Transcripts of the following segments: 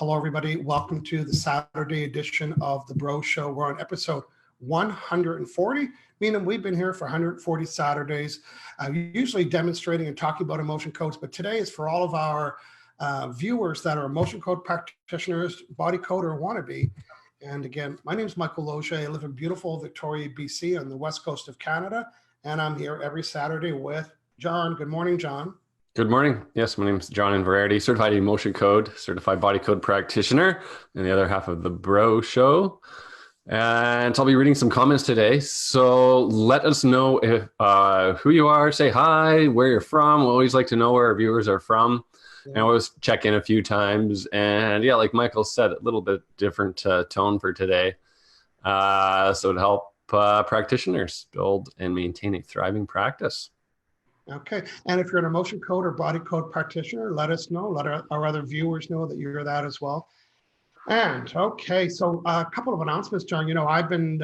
Hello, everybody. Welcome to the Saturday edition of The Bro Show. We're on episode 140, meaning we've been here for 140 Saturdays, usually demonstrating and talking about emotion codes. But today is for all of our viewers that are emotion code practitioners, body code or wannabe. And again, my name is Michael Loge. I live in beautiful Victoria, BC on the west coast of Canada. And I'm here every Saturday with John. Good morning, John. Good morning. Yes, my name is John Inverarity, certified emotion code, certified body code practitioner, and the other half of the Bro Show. And I'll be reading some comments today. So let us know if who you are, say hi, where you're from. We always like to know where our viewers are from. Yeah. And I always check in a few times. And yeah, like Michael said, a little bit different tone for today. So to help practitioners build and maintain a thriving practice. Okay, and if you're an emotion code or body code practitioner, let us know. Let our other viewers know that you're that as well. And okay, so a couple of announcements, John. You know, I've been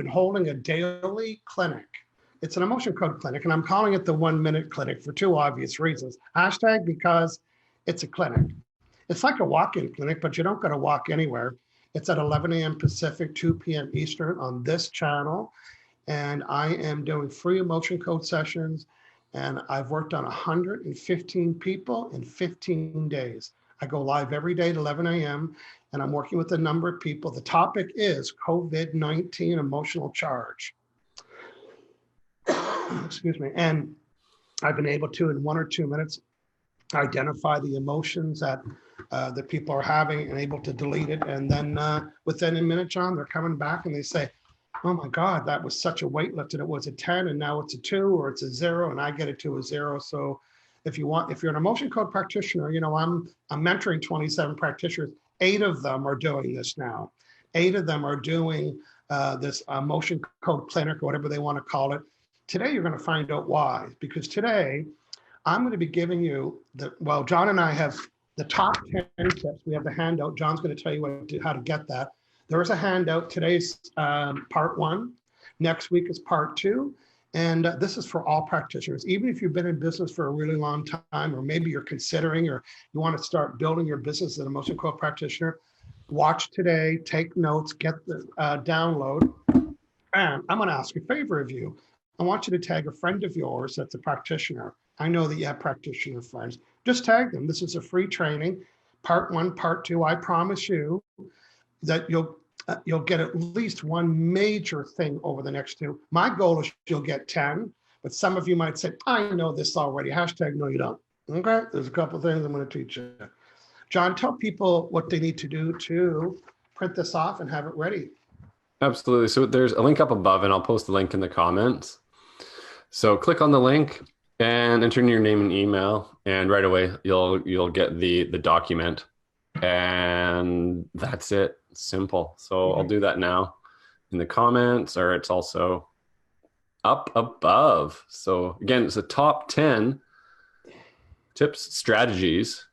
holding a daily clinic. It's an emotion code clinic, and I'm calling it the 1 minute clinic for two obvious reasons. Hashtag because it's a clinic. It's like a walk-in clinic, but you don't got to walk anywhere. It's at 11 a.m. Pacific, 2 p.m. Eastern on this channel, and I am doing free emotion code sessions. And I've worked on 115 people in 15 days. I go live every day at 11 a.m. and I'm working with a number of people. The topic is COVID-19 emotional charge. Excuse me. And I've been able to, in 1 or 2 minutes, identify the emotions that the people are having and able to delete it. And then within a minute, John, they're coming back and they say, oh my God, that was such a weight lift and it was a 10 and now it's a 2 or it's a 0 and I get it to a 0. So if you're an emotion code practitioner, you know, I'm mentoring 27 practitioners. 8 of them are doing this now. 8 of them are doing this emotion code clinic or whatever they want to call it. Today, you're going to find out why, because today I'm going to be giving you John and I have the top 10 tips. We have the handout. John's going to tell you how to get that. There is a handout. Today's part 1. Next week is part 2. And this is for all practitioners. Even if you've been in business for a really long time, or maybe you're considering or you want to start building your business as an emotion code practitioner, watch today, take notes, get the download. And I'm going to ask a favor of you. I want you to tag a friend of yours that's a practitioner. I know that you have practitioner friends. Just tag them. This is a free training. Part 1, part 2. I promise you that you'll get at least one major thing over the next 2. My goal is you'll get 10, but some of you might say, I know this already. Hashtag no, you don't. Okay, there's a couple of things I'm going to teach you. John, tell people what they need to do to print this off and have it ready. Absolutely. So there's a link up above and I'll post the link in the comments. So click on the link and enter in your name and email, and right away you'll get the document. And that's it. Simple. So I'll do that now in the comments, or it's also up above. So again, it's the top 10 tips, strategies,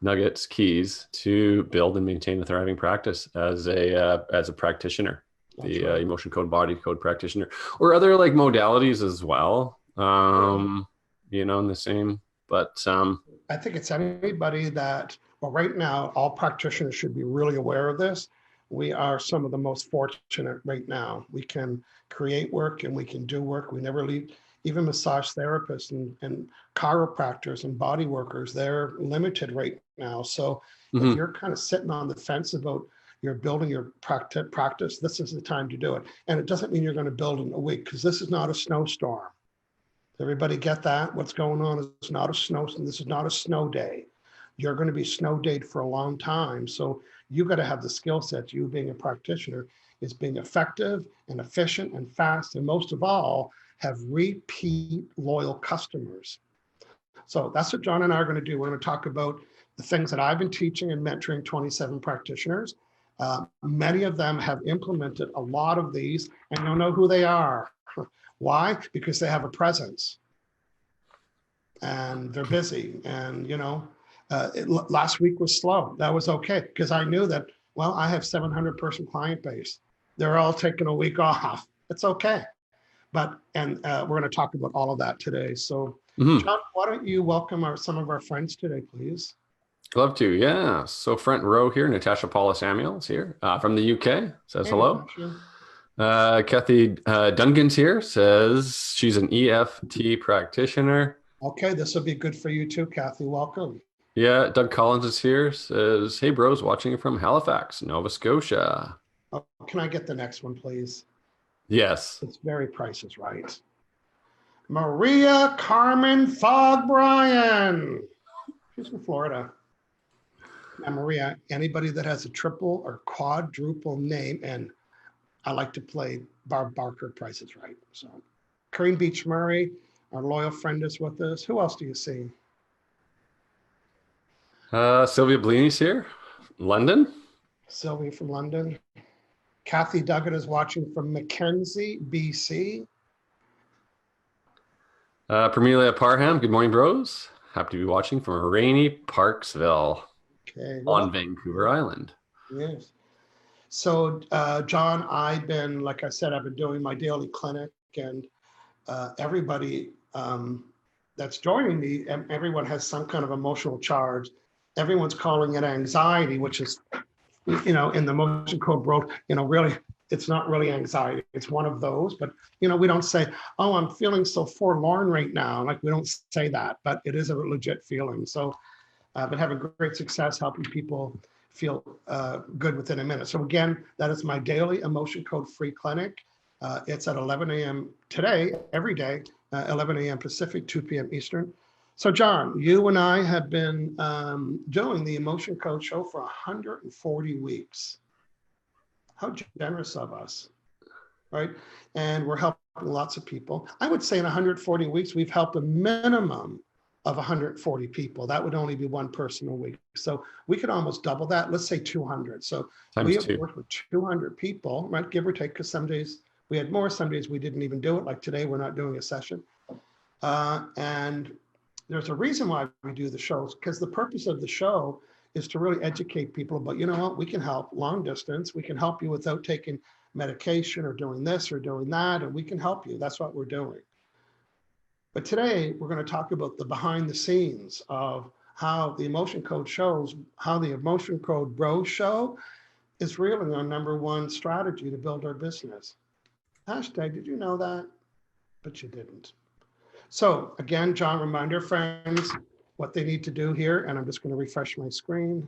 nuggets, keys to build and maintain a thriving practice as a practitioner, the emotion code, body code practitioner, or other like modalities as well. You know, in the same, but I think it's anybody that. Well, right now, all practitioners should be really aware of this. We are some of the most fortunate right now. We can create work and we can do work. We never leave. Even massage therapists and chiropractors and body workers, they're limited right now. So if you're kind of sitting on the fence about you're building your practice, this is the time to do it. And it doesn't mean you're going to build in a week, because this is not a snowstorm. Everybody get that? What's going on is not a snowstorm. This is not a snow day. You're going to be snow dayed for a long time. So you got to have the skill set, you being a practitioner, is being effective and efficient and fast. And most of all, have repeat loyal customers. So that's what John and I are going to do. We're going to talk about the things that I've been teaching and mentoring 27 practitioners. Many of them have implemented a lot of these and you'll know who they are. Why? Because they have a presence and they're busy. And, you know, last week was slow. That was okay, because I knew that, well, I have 700 person client base. They're all taking a week off. It's okay. But, and we're going to talk about all of that today. So John, why don't you welcome some of our friends today, please? Love to. Yeah. So front row here, Natasha Paula Samuels here from the UK says Hey, hello. Natasha. Kathy Dungan's here says she's an EFT practitioner. Okay, this will be good for you too, Kathy. Welcome. Yeah. Doug Collins is here, says, hey, bros, watching from Halifax, Nova Scotia. Oh, can I get the next one, please? Yes. It's very Price is Right. Maria Carmen Fogg Bryan. She's from Florida. Now, Maria, anybody that has a triple or quadruple name, and I like to play Barb Barker, Price is Right. So, Corinne Beach Murray, our loyal friend, is with us. Who else do you see? Sylvia Bleeny's here, London. Sylvia from London. Kathy Duggan is watching from Mackenzie, BC. Permelia Parham, good morning, bros. Happy to be watching from rainy Parksville Okay. on Vancouver Island. Yes. So, John, I've been, like I said, I've been doing my daily clinic, and everybody that's joining me, everyone has some kind of emotional charge. Everyone's calling it anxiety, which is, in the motion code world, really, it's not really anxiety. It's one of those, but, we don't say, oh, I'm feeling so forlorn right now. Like, we don't say that, but it is a legit feeling. So I've been having great success helping people feel good within a minute. So again, that is my daily emotion code free clinic. It's at 11 a.m. today, every day, 11 a.m. Pacific, 2 p.m. Eastern. So John, you and I have been doing the Emotion Code Show for 140 weeks. How generous of us, right? And we're helping lots of people. I would say in 140 weeks, we've helped a minimum of 140 people. That would only be one person a week. So we could almost double that. Let's say 200. So we have worked with 200 people, right? Give or take, because some days we had more, some days we didn't even do it. Like today, we're not doing a session. And there's a reason why we do the shows, because the purpose of the show is to really educate people about, you know what, we can help long distance. We can help you without taking medication or doing this or doing that, and we can help you. That's what we're doing. But today, we're going to talk about the behind the scenes of how the Emotion Code shows, how the Emotion Code Bros show is really our number one strategy to build our business. Hashtag, did you know that? But you didn't. So again, John, reminder, friends, what they need to do here, and I'm just going to refresh my screen.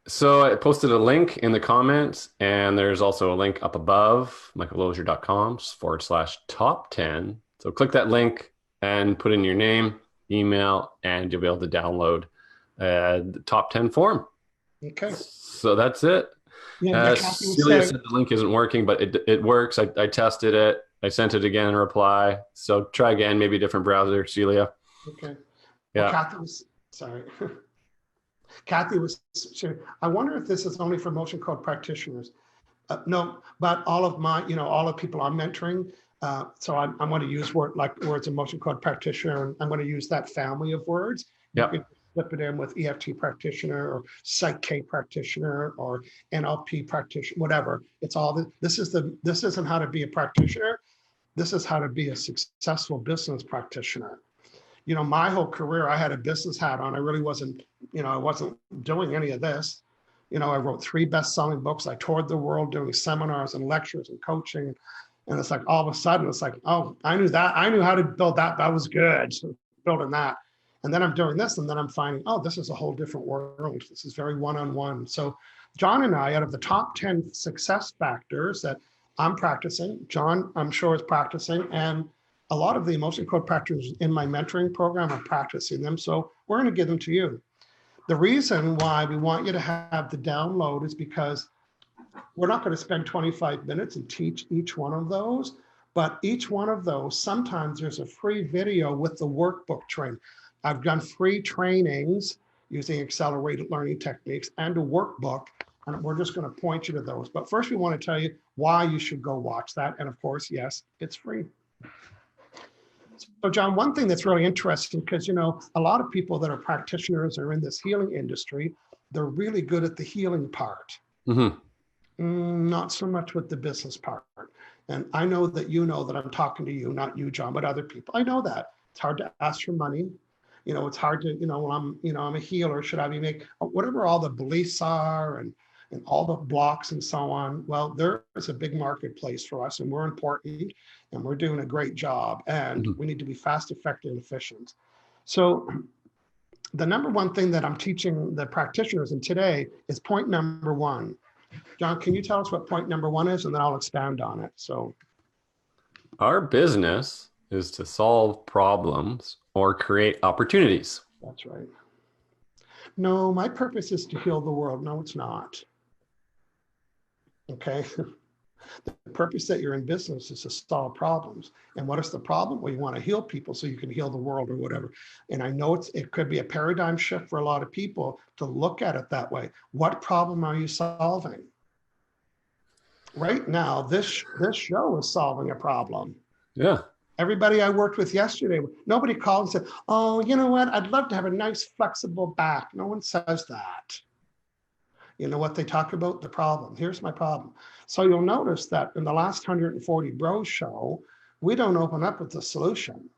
So I posted a link in the comments, and there's also a link up above, michaellozier.com/top 10. So click that link and put in your name, email, and you'll be able to download the top 10 form. Okay. So that's it. Yeah, Celia said the link isn't working, but it works. I tested it. I sent it again in reply. So try again, maybe a different browser, Celia. Okay. Yeah. Well, Kathy was, sorry. Kathy was, I wonder if this is only for Motion Code practitioners. No, but all of my, all the people I'm mentoring. So I'm going to use words of Motion Code practitioner, and I'm going to use that family of words. Yeah. You can flip it in with EFT practitioner or Psych K practitioner or NLP practitioner, whatever. It's all this isn't how to be a practitioner. This is how to be a successful business practitioner. My whole career, I had a business hat on. I really wasn't, I wasn't doing any of this. I wrote 3 best-selling books. I toured the world doing seminars and lectures and coaching. And it's like, all of a sudden, it's like, oh, I knew that. I knew how to build that. That was good, so building that. And then I'm doing this, and then I'm finding, oh, this is a whole different world. This is very one-on-one. So John and I, out of the top 10 success factors that I'm practicing, John, I'm sure, is practicing, and a lot of the Emotion Code practitioners in my mentoring program are practicing them. So we're going to give them to you. The reason why we want you to have the download is because we're not going to spend 25 minutes and teach each one of those, but each one of those, sometimes there's a free video with the workbook training. I've done free trainings using accelerated learning techniques and a workbook, and we're just going to point you to those. But first, we want to tell you why you should go watch that. And of course, yes, it's free. So John, one thing that's really interesting, because, a lot of people that are practitioners are in this healing industry, they're really good at the healing part. Mm-hmm. Not so much with the business part. And I know that that I'm talking to you, not you, John, but other people. I know that. It's hard to ask for money. It's hard to, when I'm a healer, should I be making, whatever all the beliefs are and all the blocks and so on. Well, there is a big marketplace for us and we're important and we're doing a great job and we need to be fast, effective, and efficient. So the number one thing that I'm teaching the practitioners in today is point number one. John, can you tell us what point number one is? And then I'll expand on it. So Our business is to solve problems or create opportunities. that's right. No, my purpose is to heal the world. No, it's not. Okay. The purpose that you're in business is to solve problems. And what is the problem? Well, you want to heal people so you can heal the world or whatever. And I know it could be a paradigm shift for a lot of people to look at it that way. What problem are you solving? Right now, this show is solving a problem. Yeah. Everybody I worked with yesterday, nobody called and said, oh, you know what? I'd love to have a nice flexible back. No one says that. You know what they talk about? The problem. Here's my problem. So you'll notice that in the last 140 Bros show, we don't open up with the solution,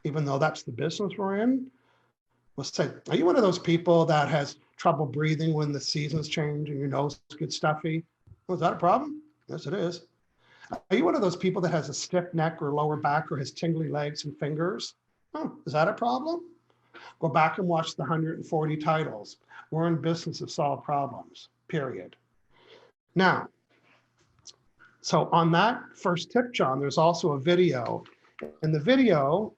even though that's the business we're in. We'll say, are you one of those people that has trouble breathing when the seasons change and your nose gets stuffy? Oh, is that a problem? Yes, it is. Are you one of those people that has a stiff neck or lower back or has tingly legs and fingers? Oh, is that a problem? Go back and watch the 140 titles. We're in business to solve problems, period. Now, so on that first tip, John, there's also a video. And the video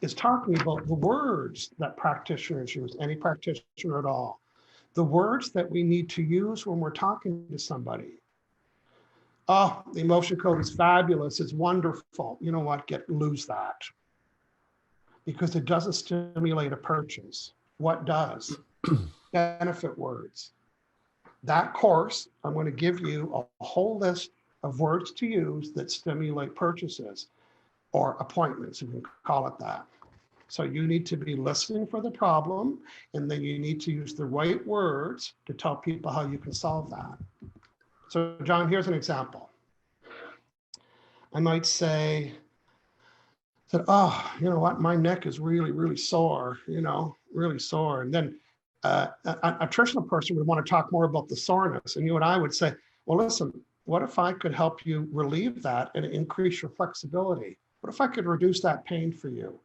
is talking about the words that practitioners use, any practitioner at all. The words that we need to use when we're talking to somebody. Oh, the emotion code is fabulous. It's wonderful. You know what? Lose that. Because it doesn't stimulate a purchase. What does? Benefit words. That course, I'm going to give you a whole list of words to use that stimulate purchases or appointments, if you can call it that. So you need to be listening for the problem, and then you need to use the right words to tell people how you can solve that. So John, here's an example. I might say that, oh, you know what, my neck is really, really sore, really sore. And then a nutritional person would want to talk more about the soreness. And you and I would say, well, listen, what if I could help you relieve that and increase your flexibility? What if I could reduce that pain for you?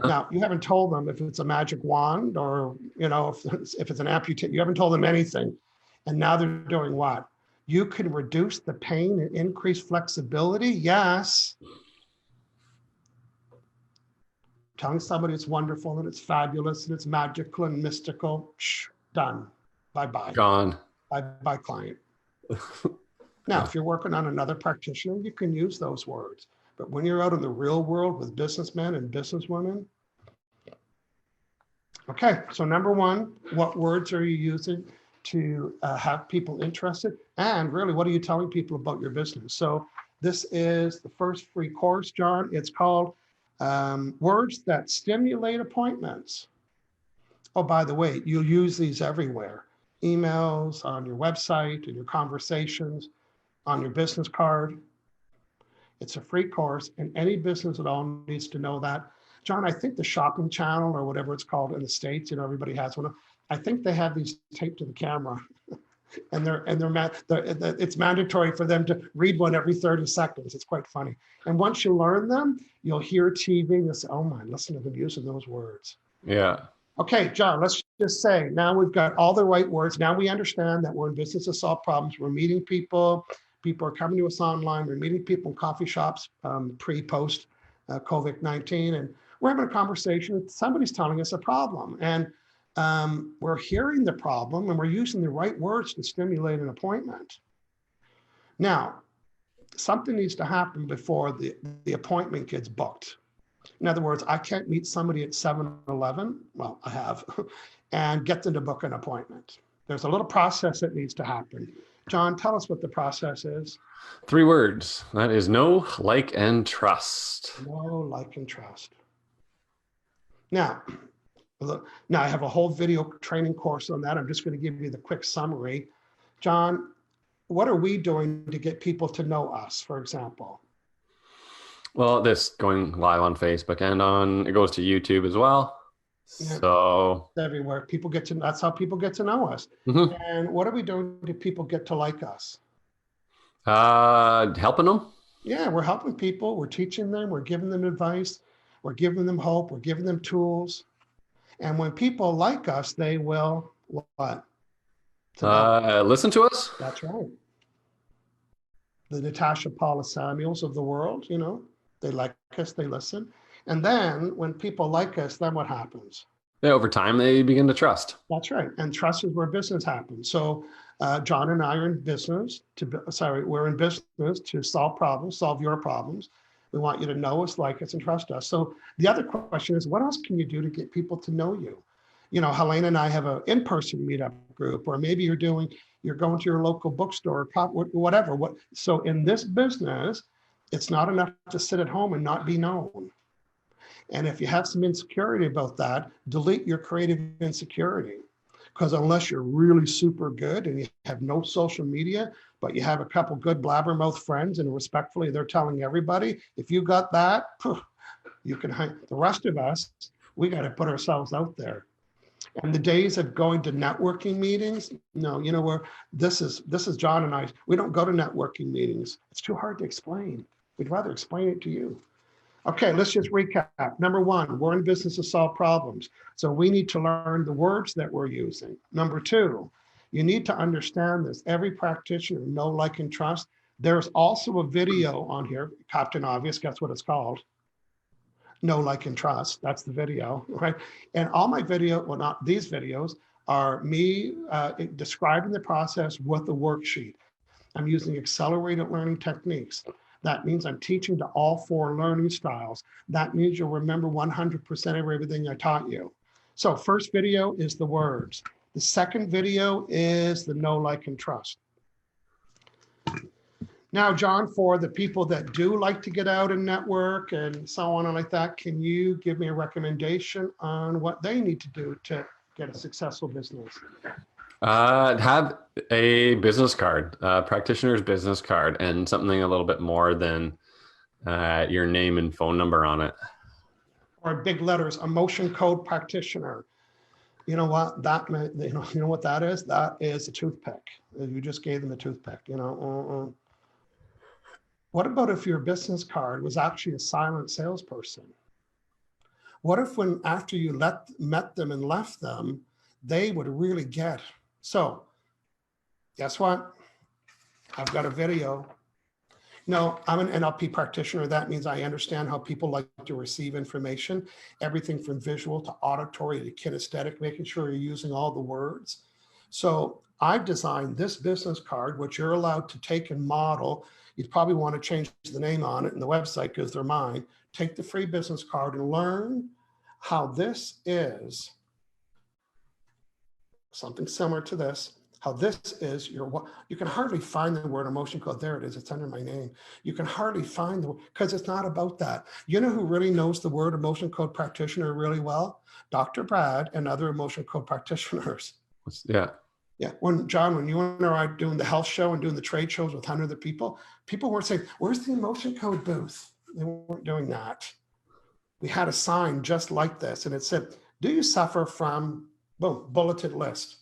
Now, you haven't told them if it's a magic wand or, if it's an amputation, you haven't told them anything. And now they're doing what? You can reduce the pain and increase flexibility? Yes. Telling somebody it's wonderful and it's fabulous and it's magical and mystical, done. Bye-bye. Gone. Bye-bye, client. Now, if you're working on another practitioner, you can use those words. But when you're out in the real world with businessmen and businesswomen, okay, so number one, what words are you using to have people interested? And really, what are you telling people about your business? So this is the first free course, John. It's called Words That Stimulate Appointments. Oh, by the way, you'll use these everywhere. Emails, on your website, in your conversations, on your business card. It's a free course, and any business at all needs to know that. John, I think the shopping channel or whatever it's called in the States, everybody has one. I think they have these taped to the camera, and it's mandatory for them to read one every 30 seconds. It's quite funny. And once you learn them, you'll hear TV and you'll say, oh my, listen to them using those words. Yeah. Okay, John, let's just say now we've got all the right words. Now we understand that we're in business to solve problems. We're meeting people. People are coming to us online. We're meeting people in coffee shops pre-post COVID-19. And we're having a conversation. Somebody's telling us a problem. And we're hearing the problem and we're using the right words to stimulate an appointment. Now, something needs to happen before the appointment gets booked. In other words, I can't meet somebody at 7-Eleven, well, I have, and get them to book an appointment. There's a little process that needs to happen. John, tell us what the process is. 3 words. That is know, like, and trust. Know, like, and trust. Now I have a whole video training course on that. I'm just going to give you the quick summary. John, what are we doing to get people to know us, for example? Well, this going live on Facebook and it goes to YouTube as well. Yeah, So, everywhere. That's how people get to know us. mhm. And what are we doing to people get to like us? Helping them. Yeah, we're helping people. We're teaching them. We're giving them advice. We're giving them hope. We're giving them tools. And when people like us, they will what? Develop. Listen to us. That's right. The Natasha Paula Samuels of the world, they like us, they listen. And then when people like us, then what happens? Yeah, over time, they begin to trust. That's right. And trust is where business happens. So John and I are in business we're in business to solve problems, solve your problems. We want you to know us, like us, and trust us. So the other question is, what else can you do to get people to know you? Helena and I have an in-person meetup group, or maybe you're going to your local bookstore, whatever. So in this business, it's not enough to sit at home and not be known. And if you have some insecurity about that, delete your creative insecurity. Because unless you're really super good and you have no social media, but you have a couple good blabbermouth friends and respectfully, they're telling everybody, if you got that, you can hang. The rest of us, we got to put ourselves out there. And the days of going to networking meetings, no, where this is John and I, we don't go to networking meetings. It's too hard to explain. We'd rather explain it to you. Okay, let's just recap. Number one, we're in business to solve problems. So we need to learn the words that we're using. Number two, you need to understand this. Every practitioner, know, like, and trust. There's also a video on here, Captain Obvious, guess what it's called? Know, like, and trust. That's the video, right? And all my not these videos, are me describing the process with the worksheet. I'm using accelerated learning techniques. That means I'm teaching to all 4 learning styles. That means you'll remember 100% of everything I taught you. So first video is the words. The second video is the know, like, and trust. Now, John, for the people that do like to get out and network and so on and like that, can you give me a recommendation on what they need to do to get a successful business? Have a business card, practitioner's business card, and something a little bit more than your name and phone number on it. Or big letters, emotion code practitioner. You know what that meant? You know what that is? That is a toothpick. You just gave them a toothpick. What about if your business card was actually a silent salesperson? What if after you met them and left them, they would really get? So guess what? I've got a video. No, I'm an NLP practitioner. That means I understand how people like to receive information, everything from visual to auditory to kinesthetic, making sure you're using all the words. So I've designed this business card, which you're allowed to take and model. You'd probably want to change the name on it and the website because they're mine. Take the free business card and learn how this is something similar to this, how this is you can hardly find the word emotion code. There it is, it's under my name. You can hardly find the word, because it's not about that. You know who really knows the word emotion code practitioner really well? Dr. Brad and other emotion code practitioners. Yeah. Yeah, when you and I were doing the health show and doing the trade shows with hundreds of people weren't saying, where's the emotion code booth? They weren't doing that. We had a sign just like this and it said, do you suffer from, boom, bulleted list.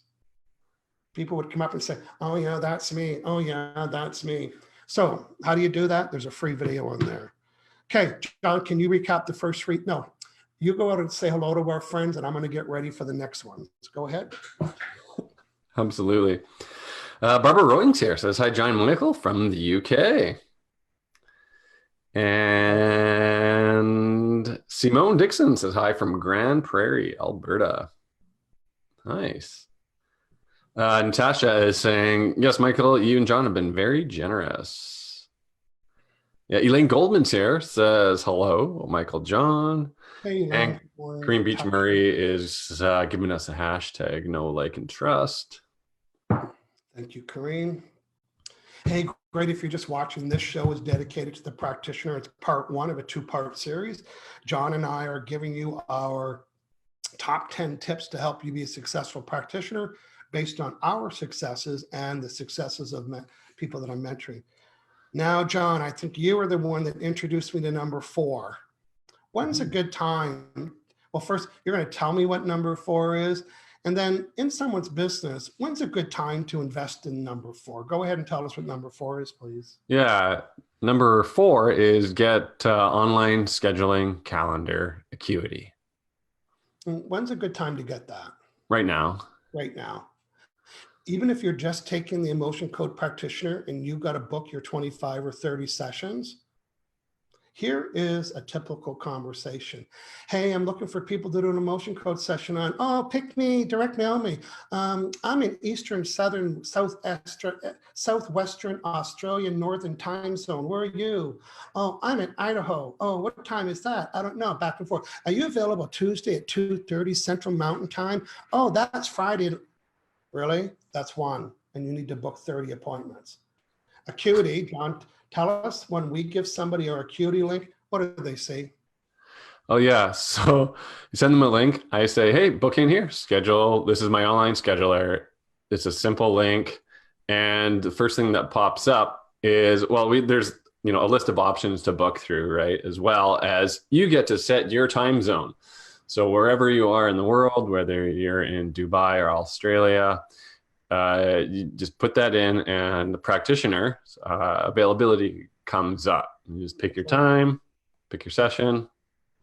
People would come up and say, oh yeah, that's me. Oh yeah, that's me. So how do you do that? There's a free video on there. Okay, John, can you recap the first 3? No, you go out and say hello to our friends and I'm going to get ready for the next one. Let's go ahead. Absolutely. Barbara Rowings here says, hi, John Michael from the UK. And Simone Dixon says, hi from Grand Prairie, Alberta. Nice. Natasha is saying, yes, Michael, you and John have been very generous. Yeah, Elaine Goldman's here, says, hello, Michael, John. Hey, and Green Beach Murray is giving us a hashtag, know, like, and trust. Thank you, Kareem. Hey, great. If you're just watching, this show is dedicated to the practitioner. It's part 1 of a 2-part series. John and I are giving you our top 10 tips to help you be a successful practitioner based on our successes and the successes of people that I'm mentoring. Now, John, I think you were the one that introduced me to number 4. When's a good time? Well, first, you're going to tell me what number 4 is. And then in someone's business, when's a good time to invest in number 4? Go ahead and tell us what number 4 is, please. Yeah. Number 4 is get online scheduling calendar Acuity. When's a good time to get that? Right now. Right now. Even if you're just taking the emotion code practitioner and you got to book your 25 or 30 sessions, here is a typical conversation. Hey, I'm looking for people to do an emotion code session on. Oh, pick me, direct mail me. I'm in Eastern, Southern, Southwestern Australia, Northern time zone. Where are you? Oh, I'm in Idaho. Oh, what time is that? I don't know, back and forth. Are you available Tuesday at 2:30 Central Mountain Time? Oh, that's Friday. Really? That's 1. And you need to book 30 appointments. Acuity, John, tell us when we give somebody our Acuity link, what do they say? Oh yeah. So you send them a link. I say, hey, book in here, schedule. This is my online scheduler. It's a simple link. And the first thing that pops up is, well, there's, a list of options to book through, right? As well as you get to set your time zone. So wherever you are in the world, whether you're in Dubai or Australia, you just put that in and the practitioner availability comes up. You just pick your time, pick your session.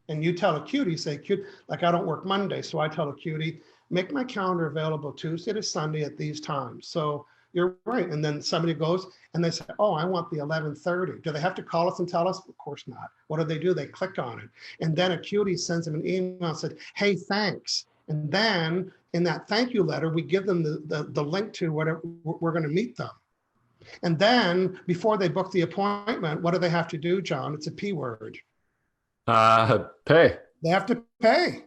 And you tell Acuity, say, like I don't work Monday. So I tell Acuity, make my calendar available Tuesday to Sunday at these times. So you're right. And then somebody goes and they say, oh, I want the 11:30. Do they have to call us and tell us? Of course not. What do? They click on it. And then Acuity sends them an email and said, hey, thanks. And then in that thank you letter, we give them the link to whatever we're going to meet them. And then before they book the appointment, what do they have to do, John? It's a P word. Pay. They have to pay.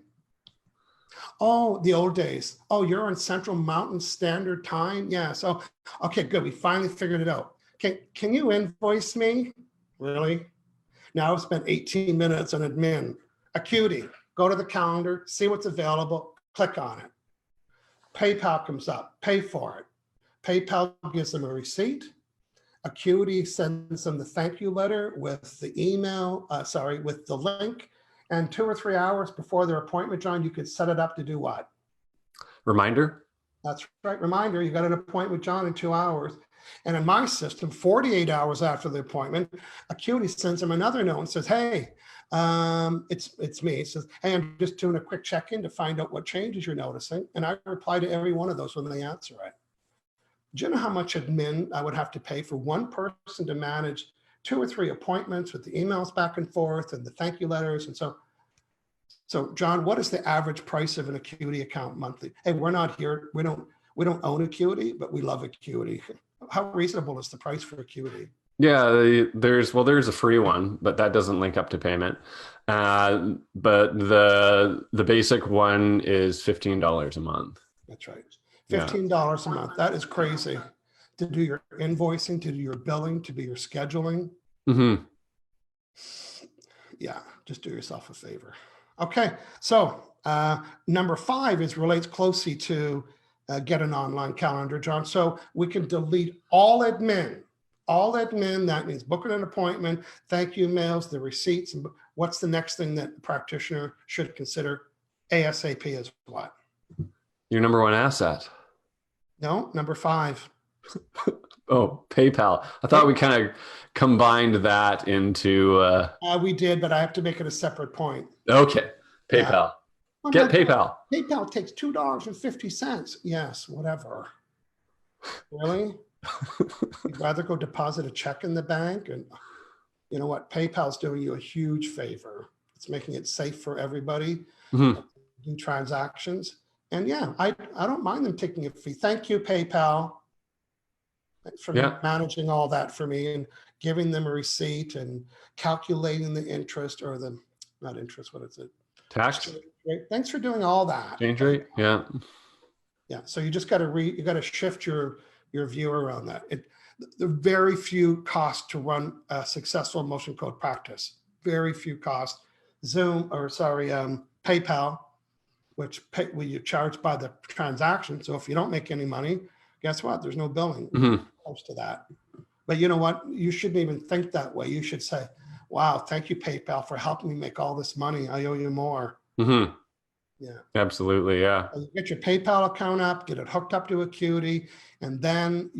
Oh, the old days. Oh, you're on Central Mountain Standard Time? Yeah. So, okay, good. We finally figured it out. Can you invoice me? Really? Now I've spent 18 minutes on admin. Acuity, go to the calendar, see what's available, click on it. PayPal comes up, pay for it. PayPal gives them a receipt. Acuity sends them the thank you letter with the email, with the link. And 2 or 3 hours before their appointment, John, you could set it up to do what? Reminder? That's right, reminder. You got an appointment with John in 2 hours. And in my system, 48 hours after the appointment, Acuity sends them another note and says, hey, it's me. It says, hey, I'm just doing a quick check-in to find out what changes you're noticing. And I reply to every one of those when they answer it. Do you know how much admin I would have to pay for one person to manage 2 or 3 appointments with the emails back and forth and the thank you letters? And so John, what is the average price of an Acuity account monthly? Hey, we're not here. We don't own Acuity, but we love Acuity. How reasonable is the price for Acuity? Yeah, there's a free one, but that doesn't link up to payment. But the basic one is $15 a month. That's right. $15 a month. That is crazy. To do your invoicing, to do your billing, to do your scheduling. Mm-hmm. Yeah, just do yourself a favor. Okay, so number 5 relates closely to get an online calendar, John. So we can delete all admin. All admin, that means booking an appointment, thank you mails, the receipts. And what's the next thing that the practitioner should consider ASAP is what? Your number 1 asset. No, number 5. Oh, PayPal. I thought we kind of combined that into... We did, but I have to make it a separate point. Okay, PayPal. Yeah. Get PayPal. PayPal takes $2.50. Yes, whatever. Really? You'd rather go deposit a check in the bank? And you know what? PayPal's doing you a huge favor. It's making it safe for everybody to do transactions. And yeah, I don't mind them taking a fee. Thank you, PayPal. Thanks for managing all that for me and giving them a receipt and calculating the interest or the, not interest, what is it? Tax. Thanks for doing all that. Exchange rate, yeah. Yeah, so you just got to shift your view around that. The very few costs to run a successful emotion code practice. Very few costs. PayPal, which you charge by the transaction. So if you don't make any money, guess what? There's no billing close to that. But you know what? You shouldn't even think that way. You should say, wow, thank you, PayPal, for helping me make all this money. I owe you more. Mm-hmm. Yeah. Absolutely. Yeah. So you get your PayPal account up, get it hooked up to Acuity, and then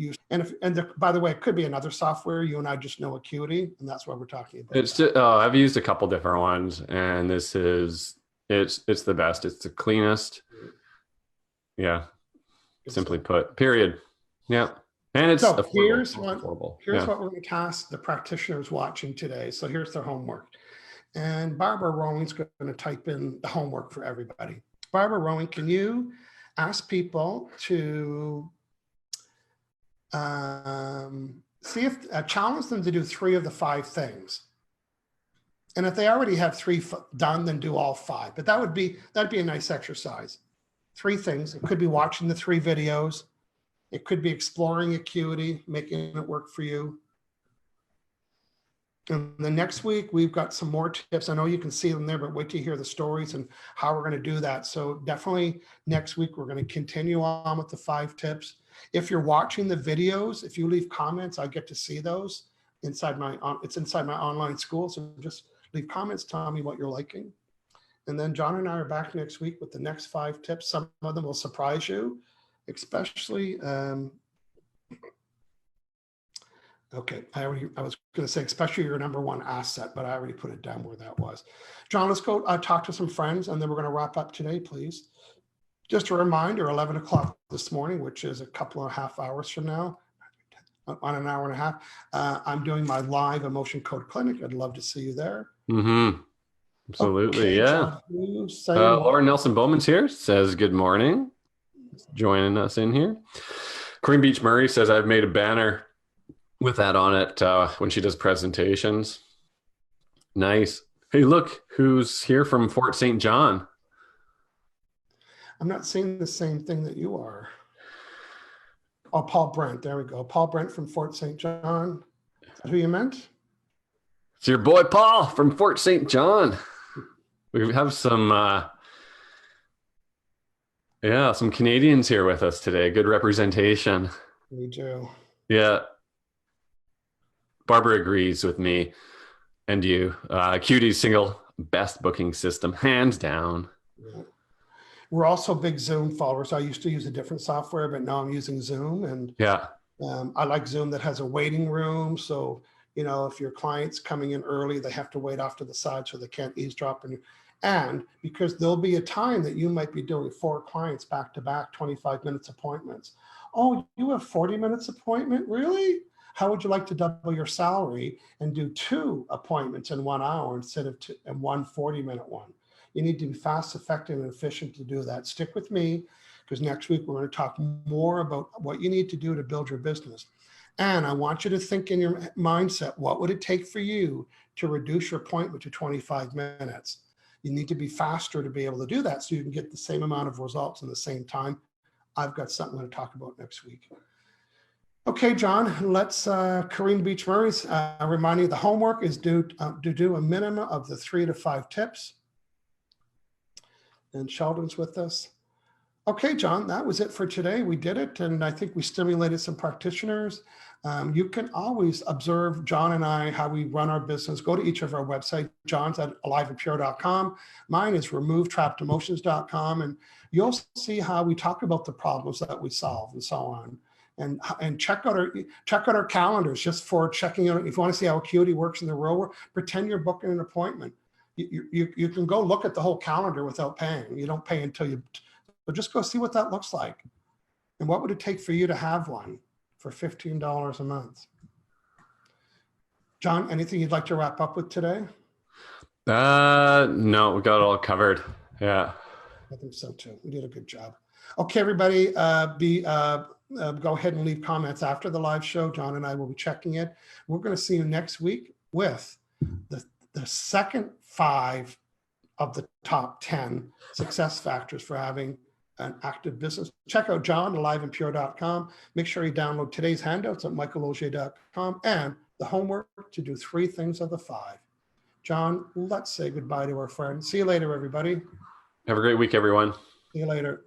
by the way, it could be another software. You and I just know Acuity, and that's what we're talking about. It's just, oh, I've used a couple different ones, and it's the best. It's the cleanest. Yeah. Simply put, period. Yeah. And it's so affordable. here's affordable. what we're going to task the practitioners watching today. So here's their homework. And Barbara Rowing's going to type in the homework for everybody. Barbara Rowing, can you ask people to see if challenge them to do 3 of the 5 things. And if they already have 3 done, then do all 5. But that'd be a nice exercise. 3 things. It could be watching the 3 videos. It could be exploring Acuity, making it work for you. And the next week, we've got some more tips. I know you can see them there, but wait till you hear the stories and how we're going to do that. So definitely next week, we're going to continue on with the 5 tips. If you're watching the videos, if you leave comments, I get to see those inside it's inside my online school. So just leave comments, tell me what you're liking. And then John and I are back next week with the next 5 tips. Some of them will surprise you, especially, okay, I was going to say, especially your number 1 asset, but I already put it down where that was. John, let's go talk to some friends, and then we're going to wrap up today, please. Just a reminder, 11 o'clock this morning, which is a couple and a half hours from now, on an hour and a half, I'm doing my live emotion code clinic. I'd love to see you there. Mm-hmm. Absolutely, okay, yeah. John, Lauren Nelson Bowman's here, says good morning. Joining us in here. Kareem Beach Murray says, I've made a banner with that on it when she does presentations. Nice. Hey, look, who's here from Fort St. John? I'm not seeing the same thing that you are. Oh, Paul Brent. There we go. Paul Brent from Fort St. John. Is that who you meant? It's your boy, Paul, from Fort St. John. We have some Canadians here with us today. Good representation. We do. Yeah. Barbara agrees with me and you. Acutity's single best booking system, hands down. Yeah. We're also big Zoom followers. I used to use a different software, but now I'm using Zoom. And yeah, I like Zoom that has a waiting room. So, you know, if your client's coming in early, they have to wait off to the side so they can't eavesdrop. And because there'll be a time that you might be doing 4 clients back to back, 25 minutes appointments. Oh, you have 40 minutes appointment? Really? How would you like to double your salary and do 2 appointments in 1 hour instead of 1 40-minute one? You need to be fast, effective, and efficient to do that. Stick with me, because next week we're going to talk more about what you need to do to build your business. And I want you to think in your mindset, what would it take for you to reduce your appointment to 25 minutes? You need to be faster to be able to do that so you can get the same amount of results in the same time. I've got something to talk about next week. Okay, John, let's, Kareem Beach Murray's reminding you the homework is to do a minimum of the 3 to 5 tips. And Sheldon's with us. Okay, John, that was it for today. We did it, and I think we stimulated some practitioners. You can always observe John and I, how we run our business. Go to each of our websites. John's at aliveandpure.com. Mine is removetrappedemotions.com, and you'll see how we talk about the problems that we solve and so on. And check out our calendars just for checking out. If you want to see how Acuity works in the real world, pretend you're booking an appointment. You can go look at the whole calendar without paying. You don't pay until you, but just go see what that looks like. And what would it take for you to have one for $15 a month? John, anything you'd like to wrap up with today? No, we got it all covered. Yeah. I think so too. We did a good job. Okay, everybody, go ahead and leave comments after the live show. John and I will be checking it. We're going to see you next week with the second 5 of the top 10 success factors for having an active business. Check out John, aliveandpure.com. Make sure you download today's handouts at michaelaugier.com and the homework to do 3 things of the 5. John, let's say goodbye to our friends. See you later, everybody. Have a great week, everyone. See you later.